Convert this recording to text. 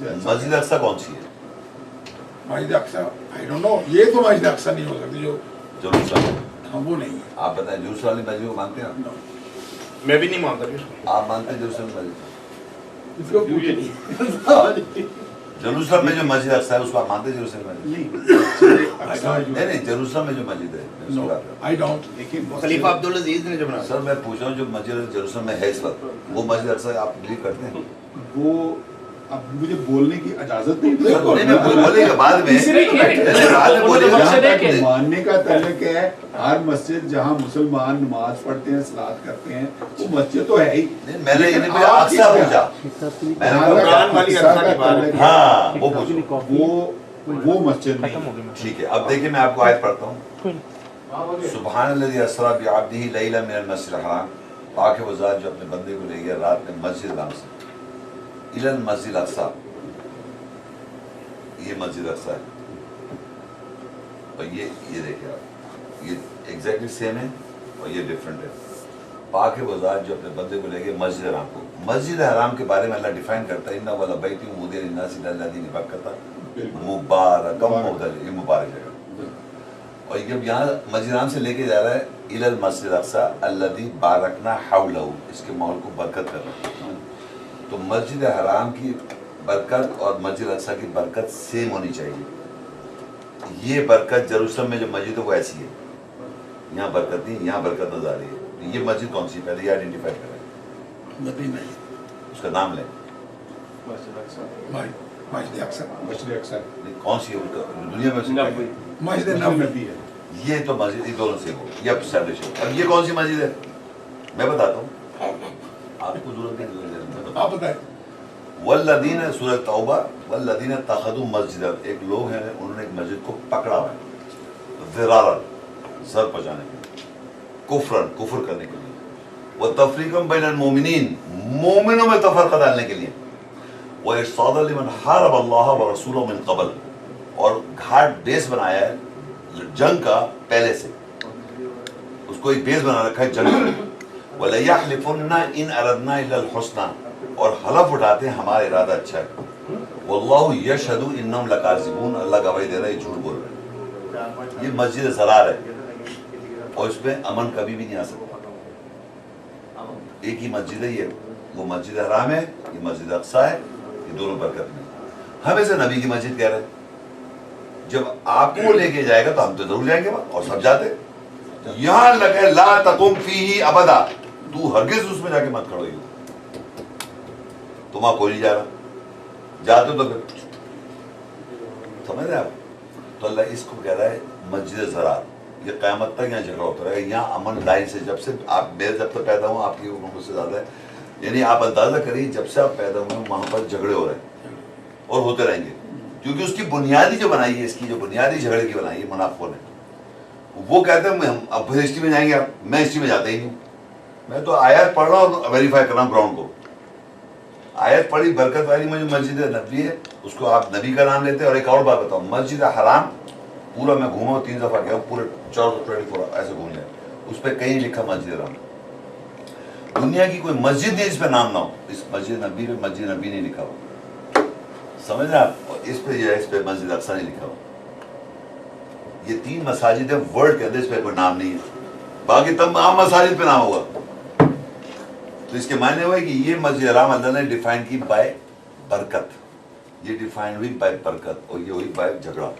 مسجد اقصی کون سی ہے؟ مسجد اقصی I don't know, یہ تو مسجد اقصی نہیں ہو سکتی جو جیروسلم، ہاں وہ نہیں ہے. آپ بتائیں جیروسلم والی مسجد کو مانتے ہیں آپ؟ No. میں بھی نہیں مانتا اس آپ مانتے ہیں جیروسلم مسجد؟ اس کو پوچھ نہیں. جیروسلم میں جو مسجد اقصی ہے اس کو آپ مانتے ہیں جیروسلم مسجد؟ نہیں نہیں، جیروسلم میں جو مسجد ہے اس کو آپ- آئی ڈونٹ. خلیفہ عبدالعزیز نے جو بنایا. سر میں پوچھ رہا ہوں جو مسجد جیروسلم میں ہے اس وقت، وہ مسجد اقصی آپ بلیو کرتے ہیں؟ وہ اب مجھے بولنے کی اجازت نہیں. سر نہیں میں بولے گا بعد میں، بعد میں بولے جہاں گا. تک ماننے کا تعلق ہے، ہر مسجد جہاں مسلمان نماز پڑھتے ہیں، صلات کرتے ہیں، وہ مسجد تو ہے ہی. نہیں، میں نے یہ نہیں پوچھا اقصی پوچھا، میں نے قرآن والی اقصی کی بات ہے. ہاں وہ پوچھو. وہ مسجد نہیں. ٹھیک ہے، اب دیکھیں میں آپ کو آیت پڑھتا ہوں. سبحان الذی اسریٰ بعبدہ لیلا من المسجد الحرام، پاک ہے وہ ذات جو اپنے بندے کو لے گیا رات میں مسجد حرام سے الی المسجد الاقصی. یہ مسجد اقصی ہے اور یہ دیکھیں آپ، یہ ایگزیکٹلی سیم ہے اور یہ ڈفرینٹ ہے. پاک ہے وہ ذات جو اپنے بندے کو لے گئے مسجد حرام کو. مسجد حرام کے بارے میں اللہ ڈیفائن کرتا ہے اِنَّ أَوَّلَ بَيْتٍ وُضِعَ لِلنَّاسِ الَّذِي بِبَكَّةَ مُبَارَكًا، یہ مبارک جگہ. اور جب یہاں مسجد حرام سے لے کے جا رہا ہے الی المسجد الاقصی الذی بارکنا حولہ، اس کے ماحول کو برکت کر رہا ہے. تو مسجد حرام کی برکت اور مسجد الاقصی کی برکت سیم ہونی چاہیے. یہ برکت جیروسلم میں جو مسجد ہے وہ ایسی ہے، یہاں برکت نہیں، یہاں برکت نظر آ رہی ہے. یہ مسجد کون سی پہلے یہ آئیڈینٹیفائی کریں، مدینہ ہے. اس کا نام لیں. مسجد اقصی. مسجد اقصی. مسجد اقصی کون سی ہے ان کا دنیا میں سے؟ مسجد مسجد نبوی. نبی ہے. یہ تو مسجد یہ دونوں سے ہو، یہ اسٹیبلش ہے. اب یہ کون سی مسجد ہے میں بتاتا ہوں، آپ کو ضرورت نہیں ہے میں بتاتا آپ ہوں. بتائیں. والذین سورۃ توبہ والذین اتخذوا مسجدا، ایک لوگ ہیں انہوں نے ایک مسجد کو پکڑا ہوا ہے ضرارا، زر پہنچانے کے لیے، کفرن کفر کرنے کے لیے، وتفریقا بین المؤمنین مومنوں میں تفرقہ ڈالنے کے لیے، وارصادا لمن حارب اللہ ورسولہ من قبل، اور گھاٹ بیس بنایا ہے جنگ کا پہلے سے، اس کو ایک بیس بنا رکھا ہے جنگ کا. وَلَيَحْلِفُنَّ إِنْ أَرَدْنَا إِلَّا الْحُسْنَى، اور حلف اٹھاتے ہیں ہمارا ارادہ اچھا ہے. واللہ یشہد انہم لکاذبون، اللہ گواہی دے رہا ہے یہ جھوٹ بول رہے ہیں. یہ مسجد زرار ہے اور اس میں امن کبھی بھی نہیں آ سکتا. ایک ہی مسجد ہے یہ، وہ مسجد حرام ہے، یہ مسجد اقصی ہے، یہ دونوں برکت میں. ہم اسے نبی کی مسجد کہہ رہے ہیں. جب آپ کو وہ لے کے جائے گا تو ہم تو ضرور جائیں گے وہاں، اور سب جاتے. یہاں لگے لا تقم فیہ ابدا، تو ہرگز اس میں جا کے مت کھڑو. تو وہاں کوئی نہیں جا رہا، جاتے تو پھر سمجھ رہے آپ. تو اللہ اس کو کہہ رہا ہے مسجد زرار. یہ قیامت تک یہاں جھگڑا ہوتا رہے گا. یہاں امن لائن سے جب سے آپ میں جب تک پیدا ہوں، آپ کی عمر مجھ سے زیادہ ہے، یعنی آپ اندازہ کریے جب سے آپ پیدا ہوئے ہیں وہاں پر جھگڑے ہو رہے ہیں اور ہوتے رہیں گے. کیونکہ اس کی بنیادی جو بنائی ہے، اس کی جو بنیادی جھگڑے کی بنائی ہے منافقوں نے، وہ کہتے ہیں ہم اب پھر ہسٹری میں جائیں گے. میں ہسٹری میں جاتا ہی نہیں. میں تو آیت پڑھ رہا ہوں اور ویریفائی کر رہا ہوں گراؤنڈ کو. آیت پڑھی برکت والی میں جو مسجد نبوی ہے اس کو آپ نبی کا نام لیتے ہیں. اور ایک اور بات بتاؤں، مسجد حرام پورا میں گھوما ہوں، 3 دفعہ گیا ہوں، پورے 424 ایسے گھوم لیں، اس پہ کہیں لکھا مسجد حرام. دنیا کی کوئی مسجد نہیں جس پہ نام نہ ہو. اس مسجد نبی پہ مسجد نبی نہیں لکھا ہوا، سمجھ رہے آپ. اور اس پہ جو ہے اس پہ مسجد اقصی نہیں لکھا ہوا. یہ 3 مساجد ہیں ورلڈ کے اندر، اس پہ کوئی نام نہیں ہے. باقی تمام مساجد پہ نام ہوگا. تو اس کے معنی ہوئے کہ یہ مسجد حرام اللہ نے ڈیفائن کی بائی برکت، یہ ڈیفائن ہوئی بائی برکت، اور یہ ہوئی بائی جھگڑا.